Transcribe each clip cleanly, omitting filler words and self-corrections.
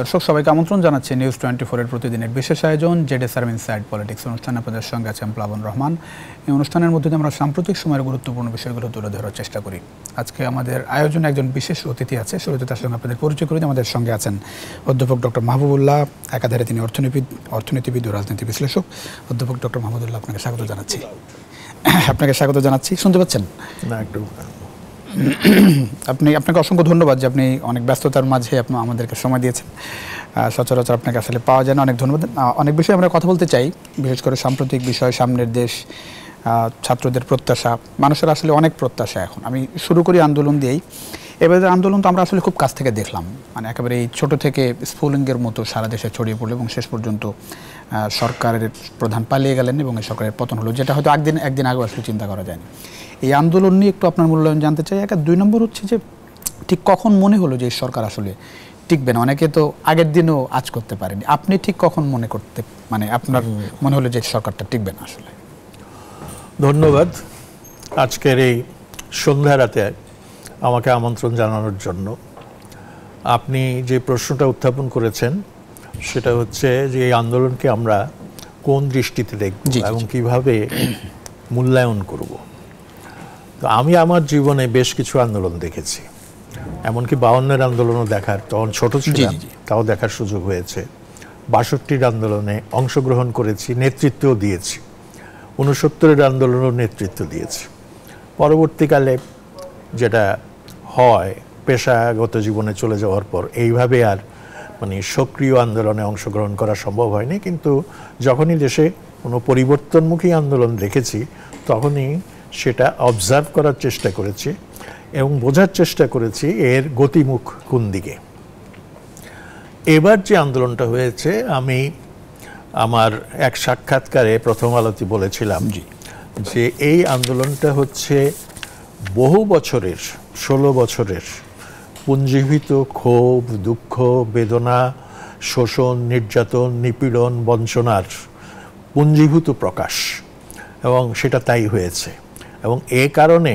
দর্শক সবাইকে আমন্ত্রণ জানাচ্ছি নিউজ 24 এর প্রতিদিনের বিশেষ আয়োজন জেডএসআর ইনসাইড পলিটিক্স অনুষ্ঠানে আপনাদের সঙ্গে আছেন প্লাবন রহমান। এই অনুষ্ঠানের মধ্যে আমরা সাম্প্রতিক সময়ের গুরুত্বপূর্ণ বিষয়গুলো তুলে ধরার চেষ্টা করি। আজকে আমাদের আয়োজনে একজন বিশেষ অতিথি আছে, শুরুতে তার সঙ্গে আপনাদের পরিচয় করে দিই। আমাদের সঙ্গে আছেন অধ্যাপক ডক্টর মাহবুবুল্লাহ, একাধারে তিনি অর্থনীতিবিদ ও রাজনীতি বিশ্লেষক। অধ্যাপক ডক্টর মাহবুবুল্লাহ, আপনাকে স্বাগত জানাচ্ছি। শুনতে পাচ্ছেন? না, একটু আপনাকে অসংখ্য ধন্যবাদ যে আপনি অনেক ব্যস্ততার মাঝে আপনি আমাদেরকে সময় দিয়েছেন। সচরাচর আপনাকে আসলে পাওয়া যায় না, অনেক ধন্যবাদ। অনেক বিষয়ে আমরা কথা বলতে চাই, বিশেষ করে সাম্প্রতিক বিষয়, সামনের দেশ, ছাত্রদের প্রত্যাশা। মানুষের আসলে অনেক প্রত্যাশা এখন। আমি শুরু করি আন্দোলন দিয়েই। এবারে আন্দোলন তো আমরা আসলে খুব কাছ থেকে দেখলাম, মানে একেবারে এই ছোটো থেকে স্ফুলিঙ্গের মতো সারা দেশে ছড়িয়ে পড়লো এবং শেষ পর্যন্ত সরকারের প্রধান পালিয়ে গেলেন এবং এই সরকারের পতন হলো, যেটা হয়তো একদিন আগে আসলে চিন্তা করা যায়নি। এই আন্দোলন নিয়ে একটু আপনার মূল্যায়ন জানতে চাই। দুই নম্বর হচ্ছে যে ঠিক কখন মনে হলো যে এই সরকার আসলে টিকবে না? অনেকে তো আগের দিনও আজ করতে পারেনি, আপনি ঠিক কখন আপনার মনে হলো যে সরকারটা টিকবে না আসলে? ধন্যবাদ আজকের এই সন্ধ্যা রাতে আমাকে আমন্ত্রণ জানানোর জন্য। আপনি যে প্রশ্নটা উত্থাপন করেছেন সেটা হচ্ছে যে এই আন্দোলনকে আমরা কোন দৃষ্টিতে দেখব এবং কিভাবে মূল্যায়ন করব। তো আমি আমার জীবনে বেশ কিছু আন্দোলন দেখেছি, এমনকি 52-এর আন্দোলনও দেখার, তখন ছোট ছিলাম, তাও দেখার সুযোগ হয়েছে। 62-র আন্দোলনে অংশগ্রহণ করেছি, নেতৃত্বও দিয়েছি। 69-এর আন্দোলনেও নেতৃত্ব দিয়েছি। পরবর্তীকালে যেটা হয়, পেশাগত জীবনে চলে যাওয়ার পর এইভাবে আর সক্রিয় আন্দোলনে অংশগ্রহণ করা সম্ভব হয়নি। কিন্তু যখনই দেশে কোনো পরিবর্তনমুখী আন্দোলন দেখেছি তখনই সেটা অবজার্ভ করার চেষ্টা করেছি এবং বোঝার চেষ্টা করেছি এর গতিমুখ কোন দিকে। এবার যে আন্দোলনটা হয়েছে, আমি আমার এক সাক্ষাৎকারে প্রথম আলোতে বলেছিলাম যে এই আন্দোলনটা হচ্ছে বহু বছরের, 16 বছরের পুঞ্জীভূত ক্ষোভ, দুঃখ, বেদনা, শোষণ, নির্যাতন, নিপীড়ন, বঞ্চনার পুঞ্জীভূত প্রকাশ, এবং সেটা তাই হয়েছে। এবং এ কারণে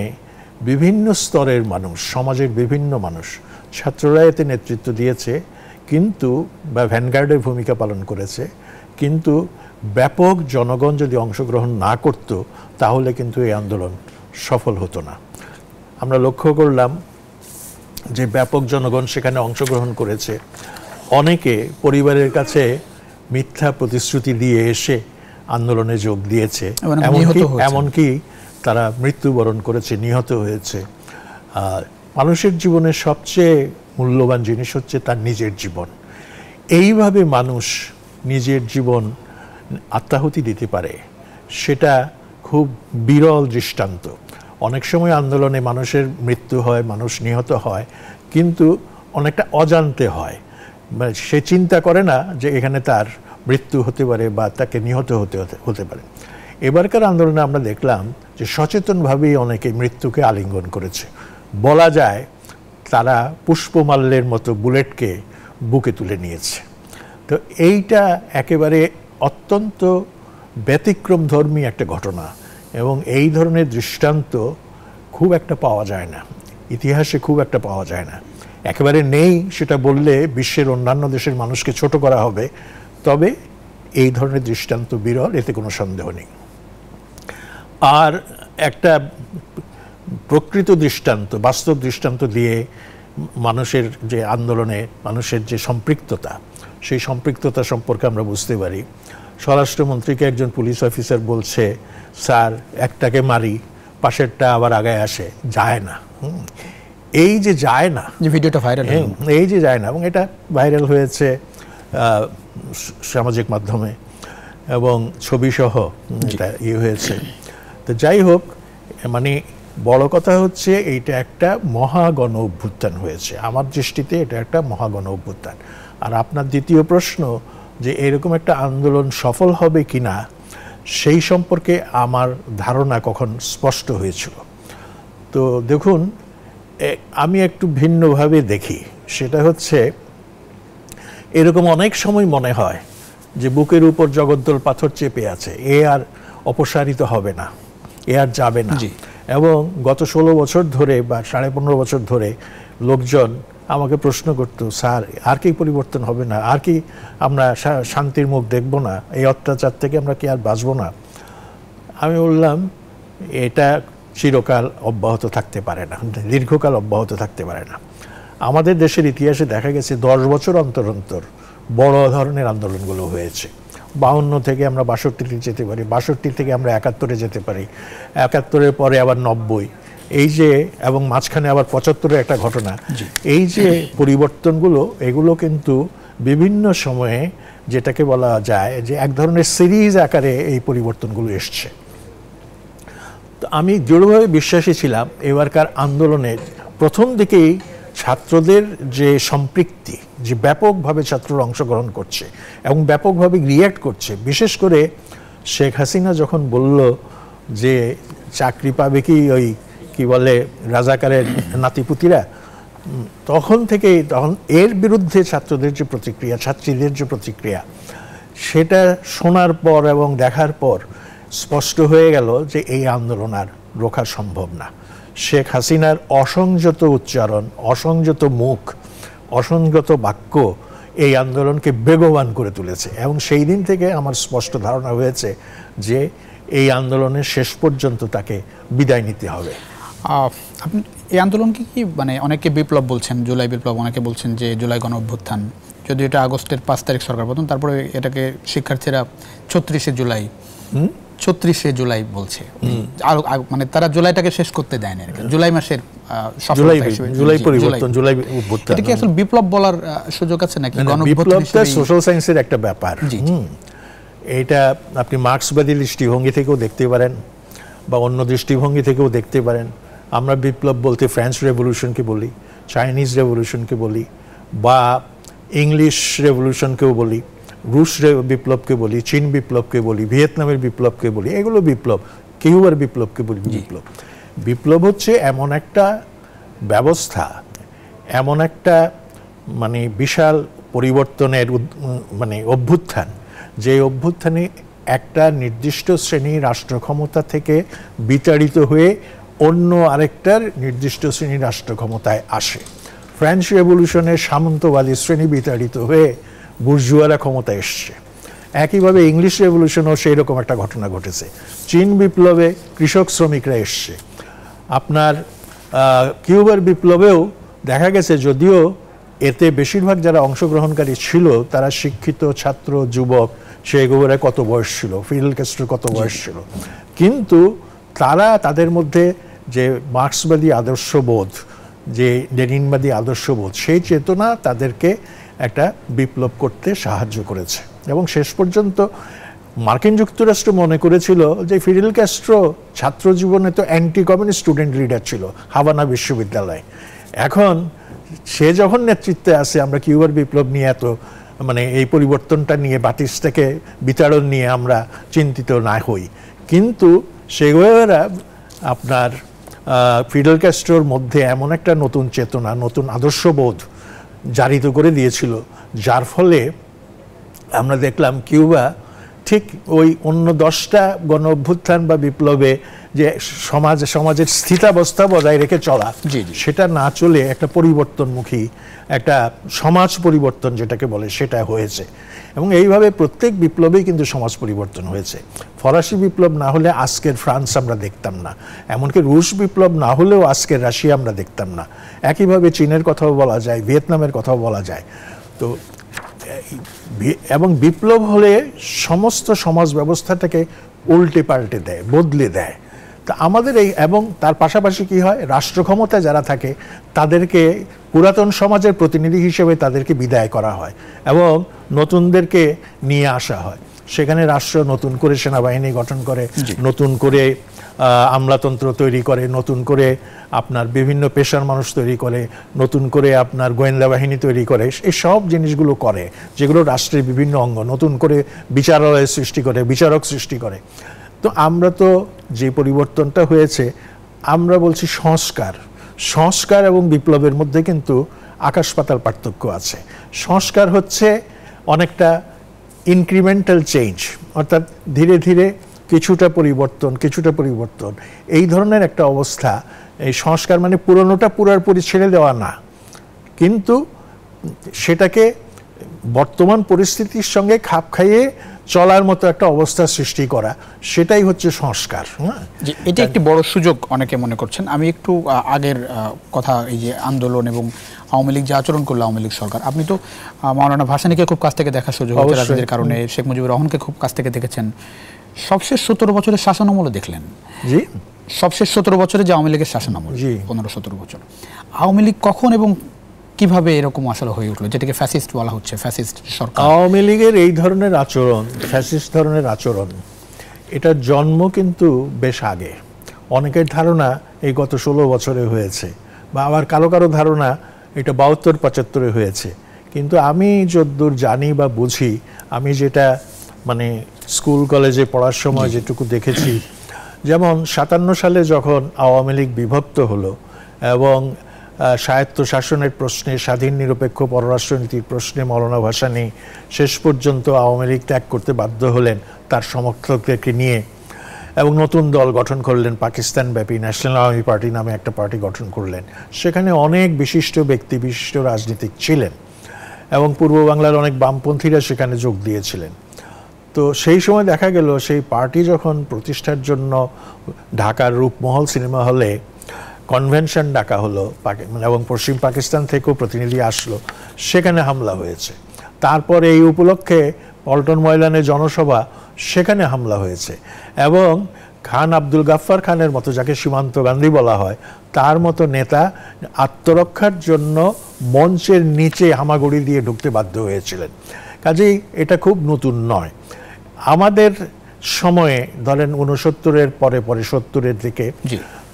বিভিন্ন স্তরের মানুষ, সমাজের বিভিন্ন মানুষ, ছাত্ররা এতে নেতৃত্ব দিয়েছে কিন্তু বা ভ্যানগার্ডের ভূমিকা পালন করেছে, কিন্তু ব্যাপক জনগণ যদি অংশগ্রহণ না করত তাহলে কিন্তু এই আন্দোলন সফল হতো না। আমরা লক্ষ্য করলাম যে ব্যাপক জনগণ সেখানে অংশগ্রহণ করেছে। অনেকে পরিবারের কাছে মিথ্যা প্রতিশ্রুতি দিয়ে এসে আন্দোলনে যোগ দিয়েছে, এমনকি তারা মৃত্যুবরণ করেছে, নিহত হয়েছে। মানুষের জীবনে সবচেয়ে মূল্যবান জিনিস হচ্ছে তার নিজের জীবন। এইভাবে মানুষ নিজের জীবন আত্মাহুতি দিতে পারে, সেটা খুব বিরল দৃষ্টান্ত। অনেক সময় আন্দোলনে মানুষের মৃত্যু হয়, মানুষ নিহত হয়, কিন্তু অনেকটা অজান্তে হয়। সে চিন্তা করে না যে এখানে তার মৃত্যু হতে পারে বা তাকে নিহত হতে পারে। এবারকার আন্দোলনে আমরা দেখলাম যে সচেতনভাবেই অনেকে মৃত্যুকে আলিঙ্গন করেছে। বলা যায় তারা পুষ্পমাল্যের মতো বুলেটকে বুকে তুলে নিয়েছে। তো এইটা একেবারে অত্যন্ত ব্যতিক্রমধর্মী একটা ঘটনা এবং এই ধরনের দৃষ্টান্ত খুব একটা পাওয়া যায় না, ইতিহাসে খুব একটা পাওয়া যায় না। একেবারে নেই সেটা বললে বিশ্বের অন্যান্য দেশের মানুষকে ছোট করা হবে, তবে এই ধরনের দৃষ্টান্ত বিরল, এতে কোনো সন্দেহ নেই। আর একটা প্রকৃত দৃষ্টান্ত, বাস্তব দৃষ্টান্ত দিয়ে মানুষের যে আন্দোলনে মানুষের যে সম্পৃক্ততা, সেই সম্পৃক্ততা সম্পর্কে আমরা বুঝতে পারি। স্বরাষ্ট্রমন্ত্রীকে একজন পুলিশ অফিসার বলছে, স্যার একটাকে মারি, পাশেরটা আবার আগায় আসে, যায় না। এই যে যায় না, যে ভিডিওটা ভাইরাল, এই যে যায় না, এবং এটা ভাইরাল হয়েছে সামাজিক মাধ্যমে এবং ছবিসহ এটা হয়েছে। তো যাই হোক, বড় কথা হচ্ছে এইটা একটা মহাগণ অভ্যুত্থান হয়েছে। আমার দৃষ্টিতে এটা একটা মহাগণ অভ্যুত্থান। আর আপনার দ্বিতীয় প্রশ্ন যে এরকম একটা আন্দোলন সফল হবে কিনা, সেই সম্পর্কে আমার ধারণা কখন স্পষ্ট হয়েছিল। তো দেখুন, আমি একটু ভিন্নভাবে দেখি। সেটা হচ্ছে, এরকম অনেক সময় মনে হয় যে বুকের উপর জগদ্দল পাথর চেপে আছে, এ আর অপসারিত হবে না, এ আর যাবে না। এবং গত 16 বছর ধরে বা 15.5 বছর ধরে লোকজন আমাকে প্রশ্ন করতো, স্যার আর কি পরিবর্তন হবে না, আর কি আমরা শান্তির মুখ দেখব না, এই অত্যাচার থেকে আমরা কি আর বাঁচব না? আমি বললাম এটা চিরকাল অব্যাহত থাকতে পারে না, দীর্ঘকাল অব্যাহত থাকতে পারে না। আমাদের দেশের ইতিহাসে দেখা গেছে 10 বছর অন্তর অন্তর বড় ধরনের আন্দোলনগুলো হয়েছে। 52 থেকে আমরা 62 যেতে পারি, 62 থেকে আমরা 71 যেতে পারি, 71-এর পরে আবার 90, এই যে, এবং মাঝখানে আবার 75-এর একটা ঘটনা। এই যে পরিবর্তনগুলো, এগুলো কিন্তু বিভিন্ন সময়ে যেটাকে বলা যায় যে এক ধরনের সিরিজ আকারে এই পরিবর্তনগুলো এসছে। তো আমি দৃঢ়ভাবে বিশ্বাসী ছিলাম এবারকার আন্দোলনে প্রথম দিকেই ছাত্রদের যে সম্পৃক্তি, যে ব্যাপকভাবে ছাত্ররা অংশগ্রহণ করছে এবং ব্যাপকভাবে রিয়্যাক্ট করছে, বিশেষ করে শেখ হাসিনা যখন বলল যে চাকরি পাবে কি ওই কি বলে রাজাকারের নাতিপুতিরা, তখন এর বিরুদ্ধে ছাত্রদের যে প্রতিক্রিয়া, ছাত্রীদের যে প্রতিক্রিয়া, সেটা শোনার পর এবং দেখার পর স্পষ্ট হয়ে গেল যে এই আন্দোলন আর রোখা সম্ভব না। শেখ হাসিনার অসংযত উচ্চারণ, অসংযত মুখ, অসংযত বাক্য এই আন্দোলনকে বেগবান করে তুলেছে। এবং সেই দিন থেকে আমার স্পষ্ট ধারণা হয়েছে যে এই আন্দোলনের শেষ পর্যন্ত তাকে বিদায় নিতে হবে। আপনি এই আন্দোলনকে কি মানে অনেকে বিপ্লব বলছেন, জুলাই বিপ্লব, অনেকে বলছেন যে জুলাই গণ অভ্যুত্থান, যদিও এটা আগস্টের 5 তারিখ সরকার পতন, তারপরে এটাকে শিক্ষার্থীরা 36শে জুলাই বলছে। আর মানে তারা জুলাইটাকে শেষ করতে দেয় না, জুলাই মাসের জুলাই পরিবর্তন, জুলাই অভ্যুত্থান। এটা কি আসলে বিপ্লব বলার সুযোগ আছে নাকি? বিপ্লবটা সোশ্যাল সায়েন্সের একটা ব্যাপার। এটা আপনি মার্ক্সবাদী দৃষ্টিভঙ্গি থেকেও দেখতে পারেন বা অন্য দৃষ্টিভঙ্গি থেকেও দেখতে পারেন। আমরা বিপ্লব বলতে ফ্রেঞ্চ রেভলিউশনকে বলি, চাইনিজ রেভলিউশনকে বলি, বা ইংলিশ রেভলিউশনকেও বলি, রুশ বিপ্লবকে বলি, চীন বিপ্লবকে বলি, ভিয়েতনামের বিপ্লবকে বলি, এগুলো বিপ্লব। কিউবার বিপ্লবকে বলি বিপ্লব। বিপ্লব হচ্ছে এমন একটা ব্যবস্থা, এমন একটা মানে বিশাল পরিবর্তনের মানে অভ্যুত্থান, যে অভ্যুত্থানে একটা নির্দিষ্ট শ্রেণী রাষ্ট্র ক্ষমতা থেকে বিতাড়িত হয়ে অন্য আরেকটার নির্দিষ্ট শ্রেণী রাষ্ট্র ক্ষমতায় আসে। ফ্রেঞ্চ রেভলিউশনে সামন্তবাদী শ্রেণী বিতাড়িত হয়ে বুর্জুয়ারা ক্ষমতায় এসছে। একইভাবে ইংলিশ রেভলিউশনেও সেই রকম একটা ঘটনা ঘটেছে। চীন বিপ্লবে কৃষক শ্রমিকরা এসছে। আপনার কিউবার বিপ্লবেও দেখা গেছে, যদিও এতে বেশিরভাগ যারা অংশগ্রহণকারী ছিল তারা শিক্ষিত ছাত্র, যুবক, সে গোবরে কত বয়স ছিল, ফিডেল ক্যাস্ট্রোর কত বয়স ছিল, কিন্তু তারা তাদের মধ্যে যে মার্ক্সবাদী আদর্শবোধ, যে লেনিনবাদী আদর্শবোধ, সেই চেতনা তাদেরকে একটা বিপ্লব করতে সাহায্য করেছে। এবং শেষ পর্যন্ত মার্কিন যুক্তরাষ্ট্র মনে করেছিল যে ফিডেল ক্যাস্ট্রো ছাত্র জীবনে তো অ্যান্টি কমিউনিস্ট স্টুডেন্ট লিডার ছিল হাভানা বিশ্ববিদ্যালয়ে। এখন সে যখন নেতৃত্বে আসে, আমরা কিউবার বিপ্লব নিয়ে এত মানে এই পরিবর্তনটা নিয়ে, বাতিস্তাকে বিতাড়ন নিয়ে আমরা চিন্তিত না হই, কিন্তু সেগুলোরা আপনার ফিডেল ক্যাস্ট্রোর মধ্যে এমন একটা নতুন চেতনা, নতুন আদর্শবোধ জারিত করে দিয়েছিল, যার ফলে আমরা দেখলাম কিউবা ঠিক ওই অন্য 10টা গণ অভ্যুত্থান বা বিপ্লবে যে সমাজের স্থিতাবস্থা বজায় রেখে চলা, সেটা না চলে একটা পরিবর্তনমুখী একটা সমাজ পরিবর্তন যেটাকে বলে, সেটা হয়েছে। এবং এইভাবে প্রত্যেক বিপ্লবেই কিন্তু সমাজ পরিবর্তন হয়েছে। ফরাসি বিপ্লব না হলে আজকের ফ্রান্স আমরা দেখতাম না, এমনকি রুশ বিপ্লব না হলেও আজকের রাশিয়া আমরা দেখতাম না। একইভাবে চীনের কথাও বলা যায়, ভিয়েতনামের কথাও বলা যায়। তো এবং বিপ্লব হলে সমস্ত সমাজ ব্যবস্থাটাকে উল্টে পাল্টে দেয়, বদলে দেয়। তা আমাদের এই, এবং তার পাশাপাশি কি হয়, রাষ্ট্র ক্ষমতায় যারা থাকে তাদেরকে পুরাতন সমাজের প্রতিনিধি হিসেবে তাদেরকে বিদায় করা হয় এবং নতুনদেরকে নিয়ে আসা হয়। সেখানে রাষ্ট্র নতুন করে সেনাবাহিনী গঠন করে, নতুন করে আমলাতন্ত্র তৈরি করে, নতুন করে আপনার বিভিন্ন পেশার মানুষ তৈরি করে, নতুন করে আপনার গোয়েন্দা বাহিনী তৈরি করে, এই সব জিনিসগুলো করে যেগুলো রাষ্ট্রের বিভিন্ন অঙ্গ, নতুন করে বিচারালয় সৃষ্টি করে, বিচারক সৃষ্টি করে। তো আমরা তো যে পরিবর্তনটা হয়েছে, আমরা বলছি সংস্কার এবং বিপ্লবের মধ্যে কিন্তু আকাশ পাতাল পার্থক্য আছে। সংস্কার হচ্ছে অনেকটা ইনক্রিমেন্টাল চেঞ্জ, অর্থাৎ ধীরে ধীরে কিছুটা পরিবর্তন, এই ধরনের একটা অবস্থা। এই সংস্কার মানে পুরনোটা পুরোপুরি ছেড়ে দেওয়া না, কিন্তু সেটাকে বর্তমান পরিস্থিতির সঙ্গে খাপ খাইয়ে চলার মতো একটা অবস্থা সৃষ্টি করা, সেটাই হচ্ছে সংস্কার। এটা একটি বড় সুযোগ অনেকে মনে করছেন। আমি একটু আগের কথা, এই যে আন্দোলন এবং আওয়ামী লীগ যে আচরণ করলো আওয়ামী লীগ সরকার, আপনি তো মাওলানা ভাসানীকে খুব কাছ থেকে দেখার সুযোগ হয়েছে রাজনীতির কারণে, শেখ মুজিবুর রহমানকে খুব কাছ থেকে দেখেছেন, সবশেষ 17 বছরের শাসনামলও দেখলেন। জি, সবশেষ 17 বছরে যে আওয়ামী লীগের শাসনামল, 15-17 বছর, আওয়ামী লীগ কখন এবং কিভাবে এরকম আসলে হয়ে উঠলো, যেটাকে ফ্যাসিস্ট বলা হচ্ছে, ফ্যাসিস্ট সরকার? আওয়ামী লীগের এই ধরনের আচরণ, ফ্যাসিস্ট ধরনের আচরণ, এটার জন্ম কিন্তু বেশ আগে। অনেকের ধারণা এই গত 16 বছরে হয়েছে, বা আবার কারো কারো ধারণা এটা 72-75 হয়েছে। কিন্তু আমি যতদূর জানি বা বুঝি, আমি যেটা মানে স্কুল কলেজে পড়ার সময় যেটুকু দেখেছি, যেমন 57 সালে যখন আওয়ামী লীগ বিভক্ত হলো এবং স্বায়ত্ত শাসনের প্রশ্নে, স্বাধীন নিরপেক্ষ পররাষ্ট্রনীতির প্রশ্নে মাওলানা ভাসানী শেষ পর্যন্ত আওয়ামী লীগ ত্যাগ করতে বাধ্য হলেন তার সমর্থকদেরকে নিয়ে, এবং নতুন দল গঠন করলেন, পাকিস্তানব্যাপী ন্যাশনাল আওয়ামী পার্টি নামে একটা পার্টি গঠন করলেন। সেখানে অনেক বিশিষ্ট ব্যক্তি, বিশিষ্ট রাজনীতিক ছিলেন এবং পূর্ব বাংলার অনেক বামপন্থীরা সেখানে যোগ দিয়েছিলেন। তো সেই সময় দেখা গেল সেই পার্টি যখন প্রতিষ্ঠার জন্য ঢাকার রূপমহল সিনেমা হলে কনভেনশন ডাকা হলো, এবং পশ্চিম পাকিস্তান থেকেও প্রতিনিধি আসলো, সেখানে হামলা হয়েছে। তারপরে এই উপলক্ষে পল্টন ময়দানে জনসভা, সেখানে হামলা হয়েছে, এবং খান আব্দুল গাফফার খানের মতো, যাকে সীমান্ত গান্ধী বলা হয়, তার মতো নেতা আত্মরক্ষার জন্য মঞ্চের নিচে হামাগুড়ি দিয়ে ঢুকতে বাধ্য হয়েছিলেন। কাজেই এটা খুব নতুন নয়। আমাদের সময়ে ধরেন 69-এর পরে 70-এর দিকে,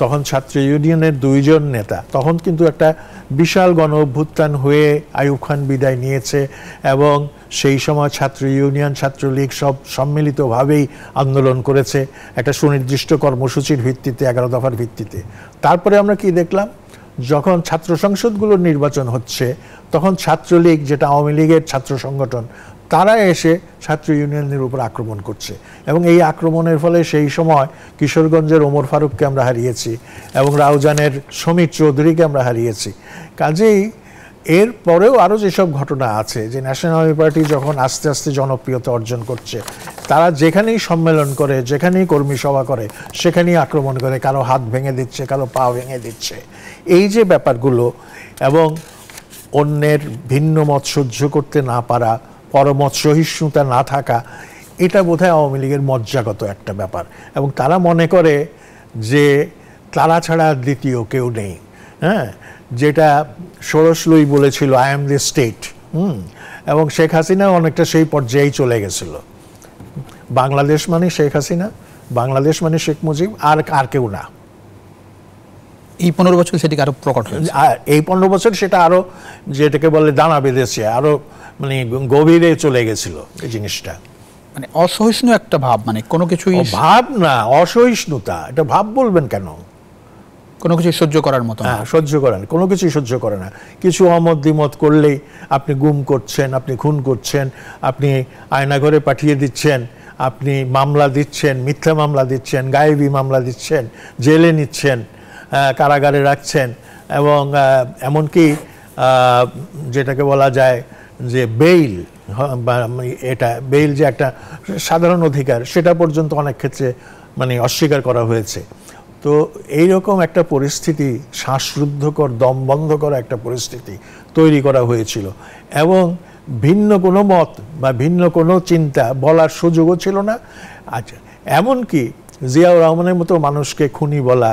তখন ছাত্র ইউনিয়নের 2 জন নেতা, তখন কিন্তু একটা বিশাল গণ অভ্যুত্থান হয়ে আইয়ুব খান বিদায় নিয়েছে, এবং সেই সময় ছাত্র ইউনিয়ন, ছাত্রলীগ সব সম্মিলিতভাবেই আন্দোলন করেছে একটা সুনির্দিষ্ট কর্মসূচির ভিত্তিতে, 11 দফার ভিত্তিতে। তারপরে আমরা কি দেখলাম, যখন ছাত্র সংসদগুলোর নির্বাচন হচ্ছে, তখন ছাত্রলীগ, যেটা আওয়ামী লীগের ছাত্র সংগঠন, তারা এসে ছাত্র ইউনিয়নের উপর আক্রমণ করছে, এবং এই আক্রমণের ফলে সেই সময় কিশোরগঞ্জের ওমর ফারুককে আমরা হারিয়েছি, এবং রাউজানের সমীর চৌধুরীকে আমরা হারিয়েছি। কাজেই এর পরেও আরও যেসব ঘটনা আছে, যে ন্যাশনাল আওয়ামী পার্টি যখন আস্তে আস্তে জনপ্রিয়তা অর্জন করছে, তারা যেখানেই সম্মেলন করে, যেখানেই কর্মী সভা করে, সেখানেই আক্রমণ করে, কারো হাত ভেঙে দিচ্ছে, কারো পা ভেঙে দিচ্ছে। এই যে ব্যাপারগুলো, এবং অন্যের ভিন্ন মত সহ্য করতে না পারা, পরমত সহিষ্ণুতা না থাকা, এটা বোধহয় আওয়ামী লীগের মজ্জাগত একটা ব্যাপার, এবং তারা মনে করে যে তারা ছাড়া দ্বিতীয় কেউ নেই। হ্যাঁ, যেটা ষোড়শ লুই বলেছিল, আই এম দি স্টেট। এবং শেখ হাসিনা অনেকটা সেই পর্যায়েই চলে গেছিল। বাংলাদেশ মানে শেখ হাসিনা, বাংলাদেশ মানে শেখ মুজিব, আর কেউ না। এই 15 বছর সেটিকে আরো প্রকট হয়েছে। এই 15 বছর সেটা আরো, যেটাকে বলে দানা বেঁধেছে, আরো মানে গভীরে চলে গেছিল এই জিনিসটা। মানে অসহিষ্ণু একটা ভাব, মানে কোনো কিছুই ভাব না, অসহিষ্ণুতা। এটা ভাব বলবেন কেন? কোনো কিছু সহ্য করার মতো না, সহ্য করেন, কোনো কিছুই সহ্য করে না। কিছু অমত দ্বিমত করলেই আপনি গুম করছেন, আপনি খুন করছেন, আপনি আয়নাঘরে পাঠিয়ে দিচ্ছেন, আপনি মামলা দিচ্ছেন, মিথ্যা মামলা দিচ্ছেন, গায়েবী মামলা দিচ্ছেন, জেলে নিচ্ছেন, কারাগারে রাখছেন, এবং এমনকি যেটাকে বলা যায় যে বেইল, এটা বেইল যে একটা সাধারণ অধিকার, সেটা পর্যন্ত অনেক ক্ষেত্রে মানে অস্বীকার করা হয়েছে। তো এইরকম একটা পরিস্থিতি, শ্বাসরুদ্ধকর, দম বন্ধ করা একটা পরিস্থিতি তৈরি করা হয়েছিল, এবং ভিন্ন কোনো মত বা ভিন্ন কোনো চিন্তা বলার সুযোগও ছিল না। আচ্ছা, এমনকি জিয়াউর রহমানের মতো মানুষকে খুনি বলা,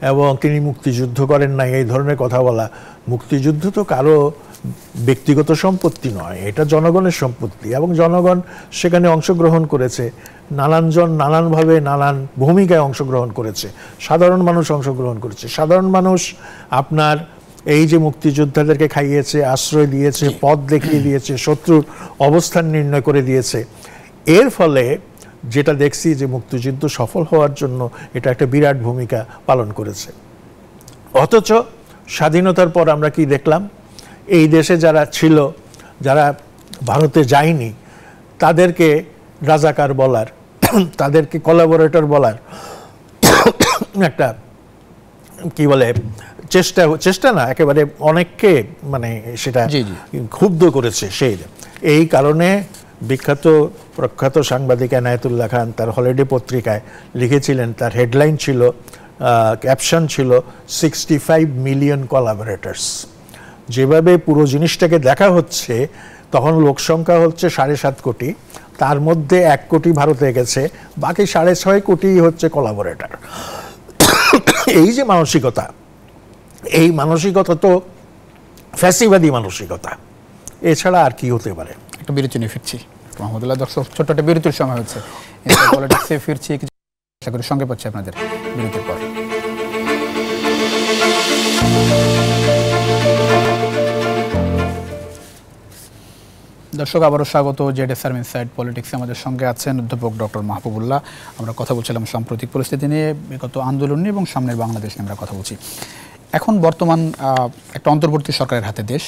এবং তিনি মুক্তিযুদ্ধ করেন না, এই ধরনের কথা বলা। মুক্তিযুদ্ধ তো কারো ব্যক্তিগত সম্পত্তি নয়, এটা জনগণের সম্পত্তি, এবং জনগণ সেখানে অংশগ্রহণ করেছে, নানানজন নানানভাবে নানান ভূমিকায় অংশগ্রহণ করেছে, সাধারণ মানুষ অংশগ্রহণ করেছে। সাধারণ মানুষ আপনার এই যে মুক্তিযোদ্ধাদেরকে খাইয়েছে, আশ্রয় দিয়েছে, পথ দেখিয়ে দিয়েছে, শত্রুর অবস্থান নির্ণয় করে দিয়েছে। এর ফলে যেটা দেখছি যে মুক্তিযুদ্ধ সফল হওয়ার জন্য এটা একটা বিরাট ভূমিকা পালন করেছে। অথচ স্বাধীনতার পর আমরা কি দেখলাম, এই দেশে যারা ছিল, যারা ভারতে যায়নি, তাদেরকে রাজাকার বলার, তাদেরকে কোলাবোরেটর বলার একটা কি বলে চেষ্টা না, একেবারে অনেককে মানে সেটা ক্ষুব্ধ করেছে। এই কারণে বিখ্যাত প্রখ্যাত সাংবাদিক এনায়েতুল্লাহ খান তার হলিডে পত্রিকায় লিখেছিলেন, তার হেডলাইন ছিল, ক্যাপশন ছিল 65 মিলিয়ন কোলাবোরেটরস। যেভাবে পুরো জিনিসটাকে দেখা হচ্ছে, তখন লোক সংখ্যা হচ্ছে 7.5 কোটি, তার মধ্যে 1 কোটি ভারতে গেছে, বাকি 6.5 কোটি হচ্ছে কোলাবোরেটর। এই যে মানসিকতা, এই মানসিকতা তো ফ্যাসিবাদী মানসিকতা, এছাড়া আর কি হতে পারে। একটা বিরতি নিয়ে ফিরছি মাহমুদুল্লাহ। দর্শক, ছোট্ট একটা বিরতির সময় হচ্ছে, পলিটিক্সে ফিরছি, আশা করি সঙ্গে পাচ্ছি আপনাদের বিরতির পর। দর্শক, আবারও স্বাগত জেডএসআর ইনসাইড পলিটিক্সে। আমাদের সঙ্গে আছেন অধ্যাপক ডক্টর মাহবুবুল্লাহ। আমরা কথা বলছিলাম সাম্প্রতিক পরিস্থিতি নিয়ে, বিগত আন্দোলন নিয়ে এবং সামনের বাংলাদেশ নিয়ে আমরা কথা বলছি। এখন বর্তমান একটা অন্তর্বর্তী সরকারের হাতে দেশ,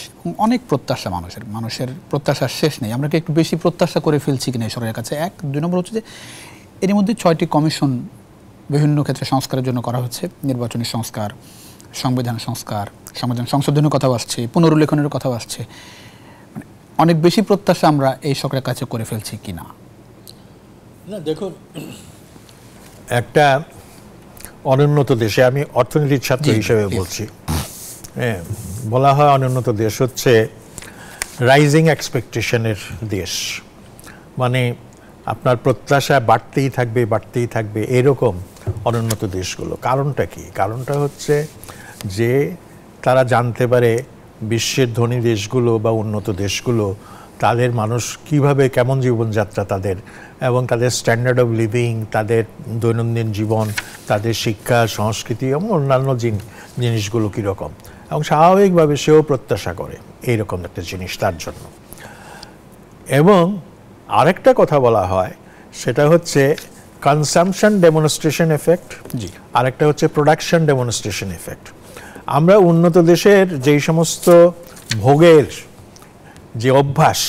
অনেক প্রত্যাশা মানুষের প্রত্যাশার শেষ নেই। আমরা কি একটু বেশি প্রত্যাশা করে ফেলছি কিনা এই সরকারের কাছে? 2 নম্বর হচ্ছে যে এর মধ্যে 6টি কমিশন বিভিন্ন ক্ষেত্রে সংস্কারের জন্য করা হচ্ছে। নির্বাচনী সংস্কার, সংবিধান সংস্কার, সংবিধান সংশোধনের কথাও আসছে, পুনরুল্লেখনের কথাও আসছে। মানে অনেক বেশি প্রত্যাশা আমরা এই সরকারের কাছে করে ফেলছি কিনা? না, দেখুন, একটা অনুন্নত দেশে, আমি অর্থনীতির ছাত্র হিসেবে বলছি, হ্যাঁ, বলা হয় অনুন্নত দেশ হচ্ছে রাইজিং এক্সপেকটেশনের দেশ। মানে আপনার প্রত্যাশা বাড়তেই থাকবে এরকম অনুন্নত দেশগুলো। কারণটা কি? কারণটা হচ্ছে যে তারা জানতে পারে বিশ্বের ধনী দেশগুলো বা উন্নত দেশগুলো, তাদের মানুষ কিভাবে, কেমন জীবনযাত্রা তাদের, এবং তাদের স্ট্যান্ডার্ড অফ লিভিং, তাদের দৈনন্দিন জীবন, তাদের শিক্ষা, সংস্কৃতি এবং অন্যান্য জিনিসগুলো কীরকম, এবং স্বাভাবিকভাবে সেও প্রত্যাশা করে এইরকম একটা জিনিস তার জন্য। এবং আরেকটা কথা বলা হয়, সেটা হচ্ছে কনসামশন ডেমনস্ট্রেশন এফেক্ট, আরেকটা হচ্ছে প্রোডাকশন ডেমনস্ট্রেশন এফেক্ট। আমরা উন্নত দেশের যেই সমস্ত ভোগের যে অভ্যাস,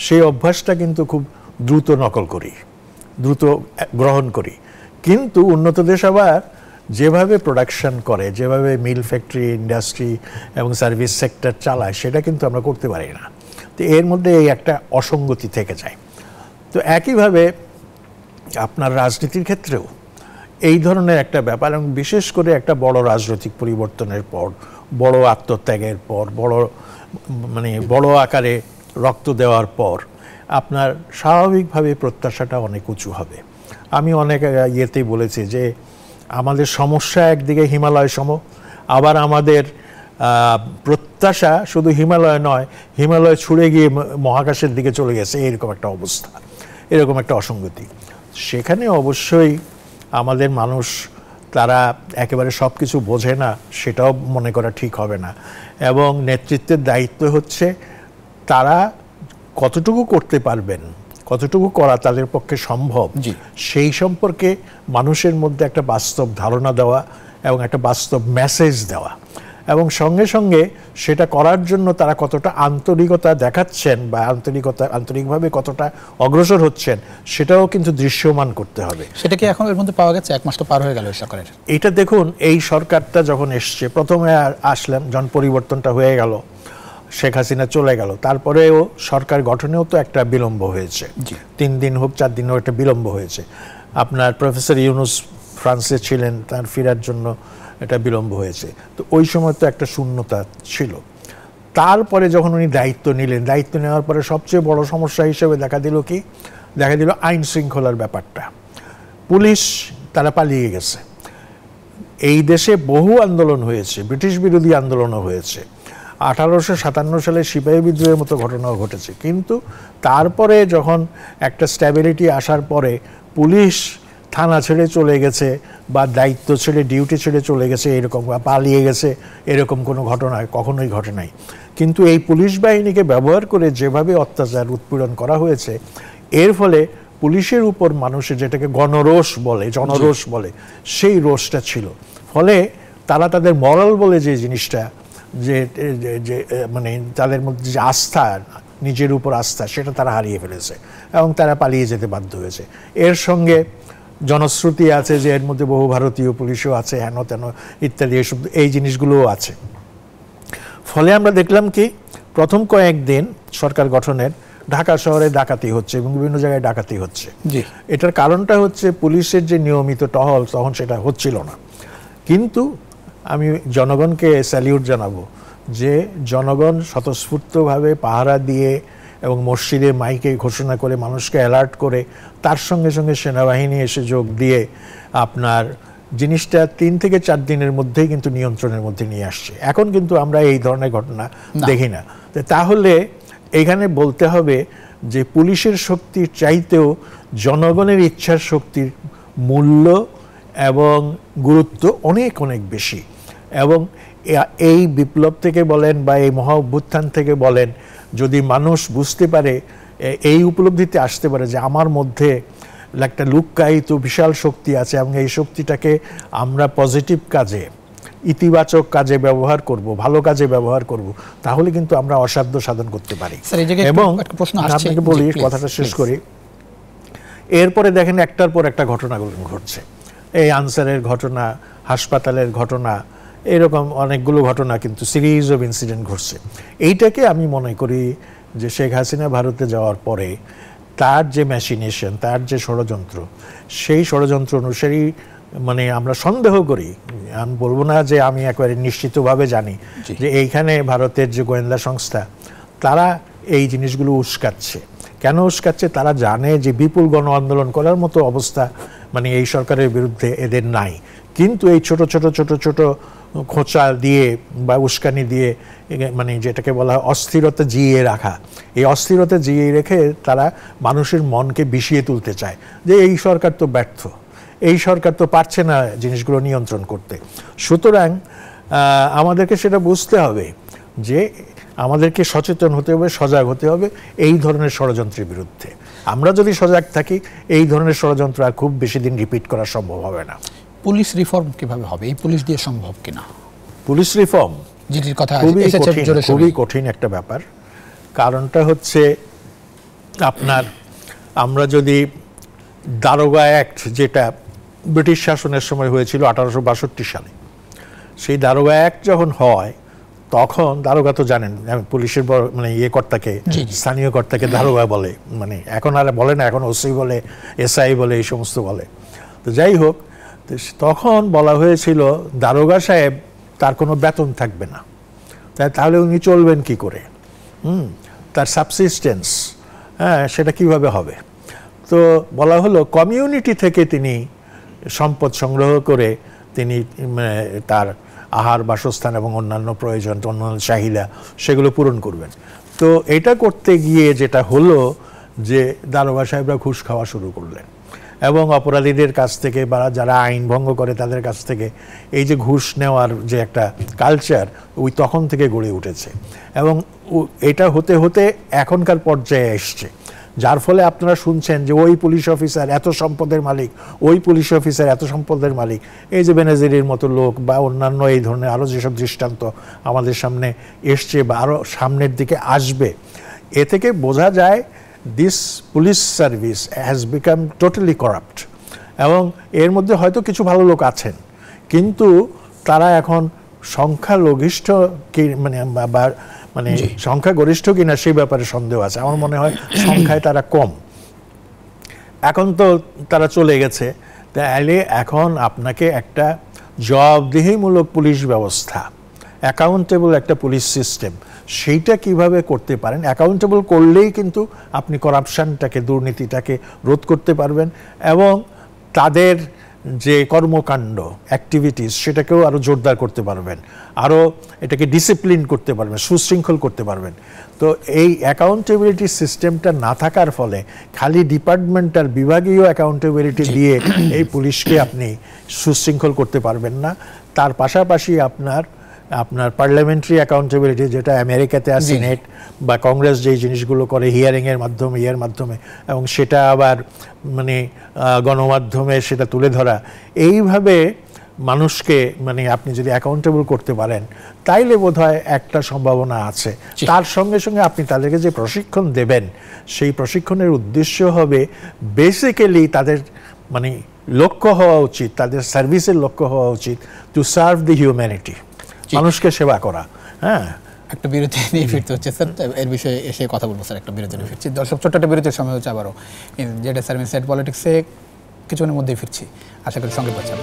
সেই অভ্যাসটা কিন্তু খুব দ্রুত নকল করি, দ্রুত গ্রহণ করি। কিন্তু উন্নত দেশ আবার যেভাবে প্রোডাকশন করে, যেভাবে মিল, ফ্যাক্টরি, ইন্ডাস্ট্রি এবং সার্ভিস সেক্টর চালায়, সেটা কিন্তু আমরা করতে পারি না। তো এর মধ্যে এই একটা অসঙ্গতি থেকে যায়। তো একইভাবে আপনার রাজনীতির ক্ষেত্রেও এই ধরনের একটা ব্যাপার, এবং বিশেষ করে একটা বড় রাজনৈতিক পরিবর্তনের পর, বড় আত্মত্যাগের পর, বড় আকারে রক্ত দেওয়ার পর আপনার স্বাভাবিকভাবে প্রত্যাশাটা অনেক উঁচু হবে। আমি অনেক ইয়েতেই বলেছি যে আমাদের সমস্যা একদিকে হিমালয় সম, আবার আমাদের প্রত্যাশা শুধু হিমালয় নয়, হিমালয় ছুঁড়ে গিয়ে মহাকাশের দিকে চলে গেছে, এরকম একটা অবস্থা, এরকম একটা অসঙ্গতি। সেখানে অবশ্যই আমাদের মানুষ, তারা একেবারে সব কিছু বোঝে না, সেটাও মনে করা ঠিক হবে না। এবং নেতৃত্বের দায়িত্ব হচ্ছে তারা কতটুকু করতে পারবেন, কতটুকু করা তাদের পক্ষে সম্ভব, সেই সম্পর্কে মানুষের মধ্যে একটা বাস্তব ধারণা দেওয়া এবং একটা বাস্তব মেসেজ দেওয়া, এবং সঙ্গে সঙ্গে সেটা করার জন্য তারা কতটা আন্তরিকতা দেখাচ্ছেন বা আন্তরিকভাবে কতটা অগ্রসর হচ্ছেন, সেটাও কিন্তু দৃশ্যমান করতে হবে। সেটা কি এখন এর মধ্যে পাওয়া গেছে? 1 মাস তো পার হয়ে গেল সরকারের। এটা দেখুন, এই সরকারটা যখন এসছে, প্রথমে আসলাম যখন পরিবর্তনটা হয়ে গেল, শেখ হাসিনা চলে গেল, তারপরেও সরকার গঠনেও তো একটা বিলম্ব হয়েছে, 3 দিন হোক 4 দিন হোক একটা বিলম্ব হয়েছে। আপনার প্রফেসর ইউনুস ফ্রান্সে ছিলেন, তার ফেরার জন্য এটা বিলম্ব হয়েছে। তো ওই সময় তো একটা শূন্যতা ছিল। তারপরে যখন উনি দায়িত্ব নিলেন, দায়িত্ব নেওয়ার পরে সবচেয়ে বড় সমস্যা হিসেবে দেখা দিল আইন শৃঙ্খলার ব্যাপারটা। পুলিশ তারা পালিয়ে গেছে। এই দেশে বহু আন্দোলন হয়েছে, ব্রিটিশ বিরোধী আন্দোলনও হয়েছে, 1857 সালে সিপাহী বিদ্রোহের মতো ঘটনাও ঘটেছে। কিন্তু তারপরে যখন একটা স্ট্যাবিলিটি আসার পরে পুলিশ থানা ছেড়ে চলে গেছে বা দায়িত্ব ছেড়ে, ডিউটি ছেড়ে চলে গেছে এরকম, বা পালিয়ে গেছে এরকম কোনো ঘটনা কখনোই ঘটে নাই। কিন্তু এই পুলিশ বাহিনীকে ব্যবহার করে যেভাবে অত্যাচার, উৎপীড়ন করা হয়েছে, এর ফলে পুলিশের উপর মানুষের যেটাকে গণরোষ বলে, জনরোষ বলে, সেই রোষটা ছিল। ফলে তারা তাদের মরাল বলে যে জিনিসটা, যে মানে তাদের মধ্যে যে আস্থা, নিজের উপর আস্থা, সেটা তারা হারিয়ে ফেলেছে এবং তারা পালিয়ে যেতে বাধ্য হয়েছে। এর সঙ্গে জনশ্রুতি আছে যে এর মধ্যে বহু ভারতীয় পুলিশও আছে, হেন তেন ইত্যাদি, এসব এই জিনিসগুলোও আছে। ফলে আমরা দেখলাম কি প্রথম কয়েকদিন সরকার গঠনের ঢাকা শহরে ডাকাতি হচ্ছে এবং বিভিন্ন জায়গায় ডাকাতি হচ্ছে। এটার কারণটা হচ্ছে পুলিশের যে নিয়মিত টহল তখন সেটা হচ্ছিল না। কিন্তু আমি জনগণকে স্যালিউট জানাবো যে জনগণ স্বতঃস্ফূর্তভাবে পাহারা দিয়ে এবং মসজিদে মাইকে ঘোষণা করে মানুষকে অ্যালার্ট করে তার সঙ্গে সঙ্গে সেনাবাহিনী এসে যোগ দিয়ে আপনার জিনিসটা 3 থেকে 4 দিনের মধ্যেই কিন্তু নিয়ন্ত্রণের মধ্যে নিয়ে আসছে। এখন কিন্তু আমরা এই ধরনের ঘটনা দেখি না। তাহলে এখানে বলতে হবে যে পুলিশের শক্তির চাইতেও জনগণের ইচ্ছার শক্তির মূল্য এবং গুরুত্ব অনেক অনেক বেশি। এবং এই বিপ্লব থেকে বলেন বা এই মহা অভ্যুত্থান থেকে বলেন, যদি মানুষ বুঝতে পারে, এই উপলব্ধিতে আসতে পারে যে আমার মধ্যে একটা লুক্কায়িত বিশাল শক্তি আছে এবং এই শক্তিটাকে আমরা পজিটিভ কাজে, ইতিবাচক কাজে ব্যবহার করব, ভালো কাজে ব্যবহার করব, তাহলে কিন্তু আমরা অসাধ্য সাধন করতে পারি। এবং আপনাকে বলি, কথাটা শেষ করি, এরপরে দেখেন একটার পর একটা ঘটনা ঘটছে। এই আনসারের ঘটনা, হাসপাতালের ঘটনা, এরকম অনেকগুলো ঘটনা কিন্তু সিরিজ অফ ইনসিডেন্ট ঘটছে। এইটাকে আমি মনে করি যে শেখ হাসিনা ভারতে যাওয়ার পরে তার যে ম্যাশিনেশন, তার যে ষড়যন্ত্র, সেই ষড়যন্ত্র অনুসারী মানে আমরা সন্দেহ করি, আমি বলবো না যে আমি একেবারে নিশ্চিতভাবে জানি যে এইখানে ভারতের যে গোয়েন্দা সংস্থা তারা এই জিনিসগুলো উস্কাচ্ছে। কেন উস্কাচ্ছে? তারা জানে যে বিপুল গণ আন্দোলন করার মতো অবস্থা মানে এই সরকারের বিরুদ্ধে এদের নাই, কিন্তু এই ছোট ছোট ছোট ছোট খোঁচা দিয়ে বা উস্কানি দিয়ে মানে যেটাকে বলা হয় অস্থিরতা জিইয়ে রাখা, এই অস্থিরতা জিইয়ে রেখে তারা মানুষের মনকে বিষিয়ে তুলতে চায় যে এই সরকার তো ব্যর্থ, এই সরকার তো পারছে না জিনিসগুলো নিয়ন্ত্রণ করতে। সুতরাং আমাদেরকে সেটা বুঝতে হবে যে আমাদেরকে সচেতন হতে হবে, সজাগ হতে হবে এই ধরনের ষড়যন্ত্রের বিরুদ্ধে। আমরা যদি সজাগ থাকি এই ধরনের ষড়যন্ত্র আর খুব বেশি দিন রিপিট করা সম্ভব হবে না। পুলিশ রিফর্ম কিভাবে হবে? এই পুলিশ দিয়ে সম্ভব কিনা পুলিশ রিফর্ম? যেটির কথা খুবই কঠিন একটা ব্যাপার। কারণটা হচ্ছে আপনার আমরা যদি দারোগা অ্যাক্ট, যেটা ব্রিটিশ শাসনের সময় হয়েছিল 1862 সালে, সেই দারোগা অ্যাক্ট যখন হয় তখন দারোগা তো জানেন পুলিশের মানে কর্তাকে, স্থানীয় কর্তাকে দারোগা বলে, মানে এখন আর বলে না, এখন ওসি বলে, এসআই বলে, এই সমস্ত বলে। তো যাই হোক, তখন বলা হয়েছিল দারোগা সাহেব তার কোনো বেতন থাকবে না, তাহলে উনি চলবেন কি করে, তার সাবসিস্টেন্স সেটা কিভাবে হবে? তো বলা হলো কমিউনিটি থেকে তিনি সম্পদ সংগ্রহ করে তিনি তার আহার, বাসস্থান এবং অন্যান্য প্রয়োজন, অন্যান্য চাহিদা সেগুলো পূরণ করবেন। তো এটা করতে গিয়ে যেটা হলো যে দারোগা সাহেবরা ঘুষ খাওয়া শুরু করলেন এবং অপরাধীদের কাছ থেকে বা যারা আইন ভঙ্গ করে তাদের কাছ থেকে এই যে ঘুষ নেওয়ার যে একটা কালচার ওই তখন থেকে গড়ে উঠেছে এবং এটা হতে হতে এখনকার পর্যায়ে এসছে। যার ফলে আপনারা শুনছেন যে ওই পুলিশ অফিসার এত সম্পদের মালিক, ওই পুলিশ অফিসার এত সম্পদের মালিক। এই যে বেনাজিরের মতো লোক বা অন্যান্য এই ধরনের আরও যেসব দৃষ্টান্ত আমাদের সামনে এসছে বা আরও সামনের দিকে আসবে, এ থেকে বোঝা যায় this police service has become totally corrupt. এবং এর মধ্যে হয়তো কিছু ভালো লোক আছেন, কিন্তু তারা এখন সংখ্যালঘিষ্ঠ কি মানে সংখ্যাগরিষ্ঠ কিনা সেই ব্যাপারে সন্দেহ আছে। আমার মনে হয় সংখ্যায় তারা কম। এখন তো তারা চলে গেছে, তাহলে এখন আপনাকে একটা জবাবদিহিমূলক পুলিশ ব্যবস্থা, অ্যাকাউন্টেবল একটা পুলিশ সিস্টেম, সেইটা কিভাবে করতে পারেন। অ্যাকাউন্টেবল করলেই কিন্তু আপনি করাপশনটাকে, দুর্নীতিটাকে রোধ করতে পারবেন এবং তাদের যে কর্মকাণ্ড, অ্যাক্টিভিটিস, সেটাকেও আরও জোরদার করতে পারবেন, আরও এটাকে ডিসিপ্লিন করতে পারবেন, সুশৃঙ্খল করতে পারবেন। তো এই অ্যাকাউন্টেবিলিটি সিস্টেমটা না থাকার ফলে খালি ডিপার্টমেন্টাল বিভাগীয় অ্যাকাউন্টেবিলিটি দিয়ে এই পুলিশকে আপনি সুশৃঙ্খল করতে পারবেন না। তার পাশাপাশি আপনার পার্লামেন্টারি অ্যাকাউন্টেবিলিটি, যেটা আমেরিকাতে আছে সিনেট বা কংগ্রেস যেই জিনিসগুলো করে হিয়ারিংয়ের মাধ্যমে, মাধ্যমে, এবং সেটা আবার মানে গণমাধ্যমে সেটা তুলে ধরা, এইভাবে মানুষকে মানে আপনি যদি অ্যাকাউন্টেবল করতে পারেন তাইলে বোধহয় একটা সম্ভাবনা আছে। তার সঙ্গে সঙ্গে আপনি তাদেরকে যে প্রশিক্ষণ দেবেন, সেই প্রশিক্ষণের উদ্দেশ্য হবে বেসিক্যালি তাদের মানে লক্ষ্য হওয়া উচিত, তাদের সার্ভিসের লক্ষ্য হওয়া উচিত টু সার্ভ দি হিউম্যানিটি, মানুষকে সেবা করা। হ্যাঁ, একটা বিরতি নিয়ে ফিরতে হচ্ছে স্যার, এর বিষয়ে এসে কথা বলবো স্যার। একটা বিরতি নিয়ে ফিরছি দর্শক, ছোট্ট একটা বিরতির সময় হচ্ছে আবারও জেডএস স্যার ইনসাইড পলিটিক্সে কিছুক্ষণের মধ্যেই ফিরছি, আশা করি সঙ্গে পাচ্ছেন।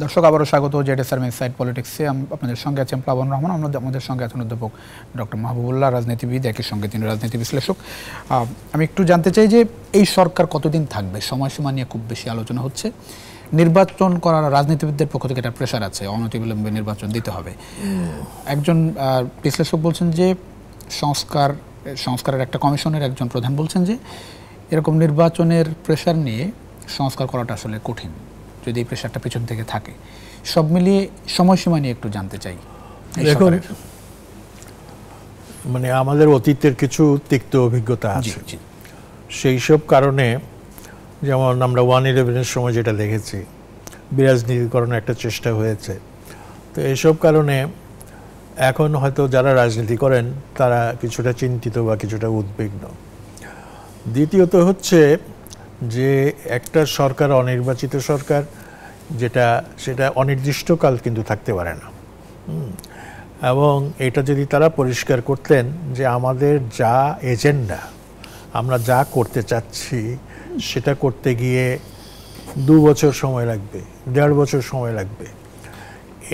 দর্শক আবারও স্বাগত জেডএস স্যার ইনসাইড পলিটিক্সে। আপনাদের সঙ্গে আছেন প্লাবন রহমান, আমাদের সঙ্গে আছেন অধ্যাপক ডক্টর মাহবুবুল্লাহ, রাজনীতিবিদ, একই সঙ্গে তিনি রাজনীতি বিশ্লেষক। আমি একটু জানতে চাই যে এই সরকার কতদিন থাকবে, সময়সীমা নিয়ে খুব বেশি আলোচনা হচ্ছে। নির্বাচন করার রাজনীতিবিদদের পক্ষ থেকে একটা প্রেশার আছে, অনতিবিলম্বে নির্বাচন দিতে হবে। একজন বিশ্লেষক বলছেন যে সংস্কারের একটা কমিশনের একজন প্রধান বলছেন যে এরকম নির্বাচনের প্রেশার নিয়ে সংস্কার করাটা আসলে কঠিন যদি এই প্রেশারটা পেছন থেকে থাকে। সব মিলিয়ে সময়সীমা নিয়ে একটু জানতে চাই। দেখুন, মানে আমাদের অতীতের কিছু তিক্ত অভিজ্ঞতা আছে, সেই সব কারণে, যেমন আমরা 1/11-এর সময় যেটা দেখেছি, বিরাজনীতিকরণের একটা চেষ্টা হয়েছে। তো এইসব কারণে এখন হয়তো যারা রাজনীতি করেন তারা কিছুটা চিন্তিত বা কিছুটা উদ্বিগ্ন। দ্বিতীয়ত হচ্ছে যে একটা সরকার, অনির্বাচিত সরকার সেটা অনির্দিষ্টকাল কিন্তু থাকতে পারে না। এবং এটা যদি তারা পরিষ্কার করতেন যে আমাদের যা এজেন্ডা, আমরা যা করতে চাচ্ছি সেটা করতে গিয়ে 2 বছর সময় লাগবে, 1.5 বছর সময় লাগবে,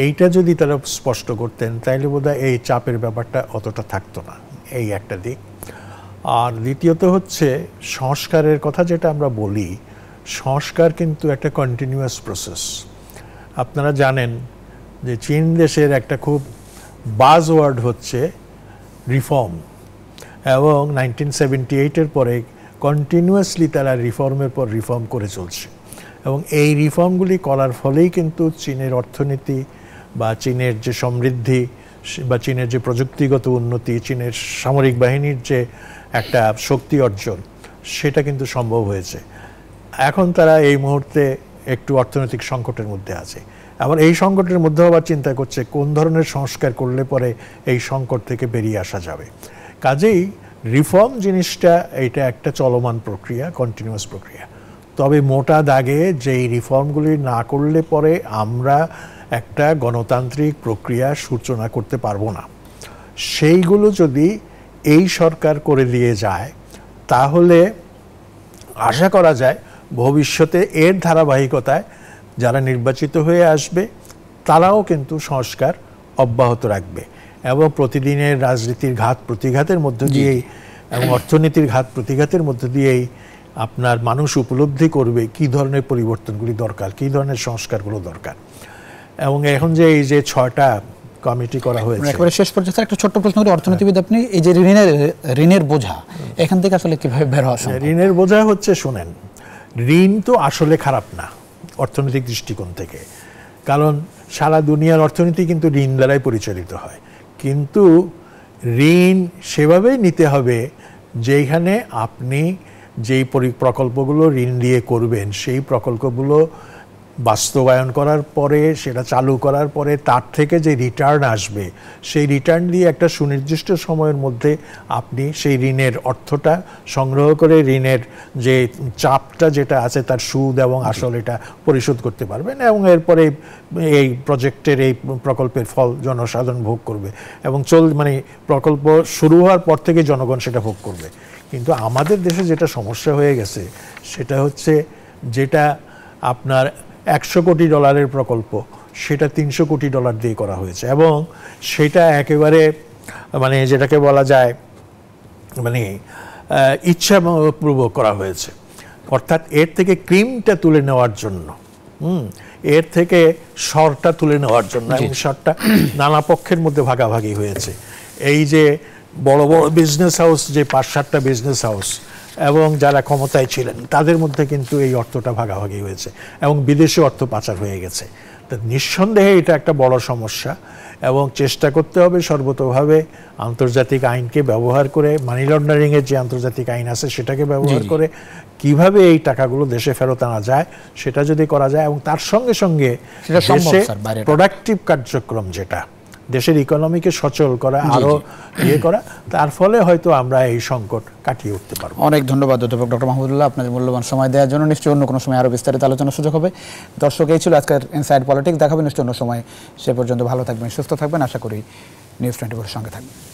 এইটা যদি তারা স্পষ্ট করতেন তাইলে বোধহয় এই চাপের ব্যাপারটা অতটা থাকতো না। এই একটা দিক। আর দ্বিতীয়ত হচ্ছে সংস্কারের কথা যেটা আমরা বলি, সংস্কার কিন্তু একটা কন্টিনিউয়াস প্রসেস। আপনারা জানেন যে চীন দেশের একটা খুব বাজওয়ার্ড হচ্ছে রিফর্ম, এবং 1978-এর পরে কন্টিনিউয়াসলি তারা রিফর্মের পর রিফর্ম করে চলছে। এবং এই রিফর্মগুলি করার ফলেই কিন্তু চীনের অর্থনীতি বা চীনের যে সমৃদ্ধি বা চীনের যে প্রযুক্তিগত উন্নতি, চীনের সামরিক বাহিনীর যে একটা শক্তি অর্জন, সেটা কিন্তু সম্ভব হয়েছে। এখন তারা এই মুহূর্তে একটু অর্থনৈতিক সংকটের মধ্যে আছে। আবার এই সংকটের মধ্যে আবার চিন্তা করছে কোন ধরনের সংস্কার করলে পরে এই সংকট থেকে বেরিয়ে আসা যাবে। কাজেই রিফর্ম জিনিসটা এইটা একটা চলমান প্রক্রিয়া, কন্টিনিউয়াস প্রক্রিয়া। তবে মোটা দাগে যেই রিফর্মগুলি না করলে পরে আমরা একটা গণতান্ত্রিক প্রক্রিয়া সূচনা করতে পারবো না, সেইগুলো যদি এই সরকার করে দিয়ে যায় তাহলে আশা করা যায় ভবিষ্যতে এর ধারাবাহিকতায় যারা নির্বাচিত হয়ে আসবে তারাও কিন্তু সংস্কার অব্যাহত রাখবে, এবং প্রতিদিনের রাজনীতির ঘাত প্রতিঘাতের মধ্য দিয়েই এবং অর্থনীতির ঘাত প্রতিঘাতের মধ্য দিয়েই আপনার মানুষ উপলব্ধি করবে কি ধরনের পরিবর্তনগুলি দরকার, কি ধরনের সংস্কারগুলো দরকার। এবং এখন যে এই যে 6টা কমিটি করা হয়েছে, একেবারে শেষ পর্যন্ত একটা ছোট্ট প্রশ্ন করি, অর্থনীতিবিদ আপনি, এই যে ঋণের বোঝা, এখান থেকে আসলে কিভাবে বের হওয়া সম্ভব? ঋণের বোঝা হচ্ছে, শুনেন, ঋণ তো আসলে খারাপ না অর্থনৈতিক দৃষ্টিকোণ থেকে, কারণ সারা দুনিয়ার অর্থনীতি কিন্তু ঋণ দ্বারাই পরিচালিত হয়। কিন্তু ঋণ সেভাবেই নিতে হবে যেখানে আপনি যেই প্রকল্পগুলো ঋণ দিয়ে করবেন সেই প্রকল্পগুলো বাস্তবায়ন করার পরে, সেটা চালু করার পরে তার থেকে যে রিটার্ন আসবে, সেই রিটার্ন দিয়ে একটা সুনির্দিষ্ট সময়ের মধ্যে আপনি সেই ঋণের অর্থটা সংগ্রহ করে ঋণের যে চাপটা যেটা আছে তার সুদ এবং আসল এটা পরিশোধ করতে পারবেন, এবং এরপরে এই প্রজেক্টের এই প্রকল্পের ফল জনসাধারণ ভোগ করবে, এবং মানে প্রকল্প শুরু হওয়ার পর থেকে জনগণ সেটা ভোগ করবে। কিন্তু আমাদের দেশে যেটা সমস্যা হয়ে গেছে সেটা হচ্ছে, যেটা আপনার $100 কোটি প্রকল্প সেটা $300 কোটি দিয়ে করা হয়েছে, এবং সেটা একেবারে মানে যেটাকে বলা যায় মানে ইচ্ছাপূর্বক করা হয়েছে। অর্থাৎ এর থেকে ক্রিমটা তুলে নেওয়ার জন্য, এর থেকে সরটা তুলে নেওয়ার জন্য, এবং সরটা নানা পক্ষের মধ্যে ভাগাভাগি হয়েছে। এই যে বড় বড় বিজনেস হাউস, যে 5-7টা বিজনেস হাউস এবং যারা ক্ষমতায় ছিলেন তাদের মধ্যে কিন্তু এই অর্থটা ভাগাভাগি হয়েছে, এবং বিদেশি অর্থ পাচার হয়ে গেছে। তো নিঃসন্দেহে এটা একটা বড় সমস্যা, এবং চেষ্টা করতে হবে সর্বতোভাবে আন্তর্জাতিক আইনকে ব্যবহার করে, মানি লন্ডারিংয়ের যে আন্তর্জাতিক আইন আছে সেটাকে ব্যবহার করে কিভাবে এই টাকাগুলো দেশে ফেরত আনা যায় সেটা যদি করা যায়, এবং তার সঙ্গে সঙ্গে প্রোডাক্টিভ কার্যক্রম যেটা দেশের ইকোনমিকে সচল করা, জি, আরো জি। ইয়ে করা, তার ফলে হয়তো আমরা এই সংকট কাটিয়ে উঠতে পারবো। অনেক ধন্যবাদ অধ্যাপক ডক্টর মাহমুদুল্লাহ, আপনাদের মূল্যবান সময় দেওয়ার জন্য। নিশ্চয়ই অন্য কোনো সময় আরও বিস্তারিত আলোচনার সুযোগ হবে। দর্শক, এই ছিল আজকের ইনসাইড পলিটিক্স। দেখাবেন নিশ্চয়ই অন্য সময়। সে পর্যন্ত ভালো থাকবেন, সুস্থ থাকবেন। আশা করি নিউজ 24 সঙ্গে থাকবেন।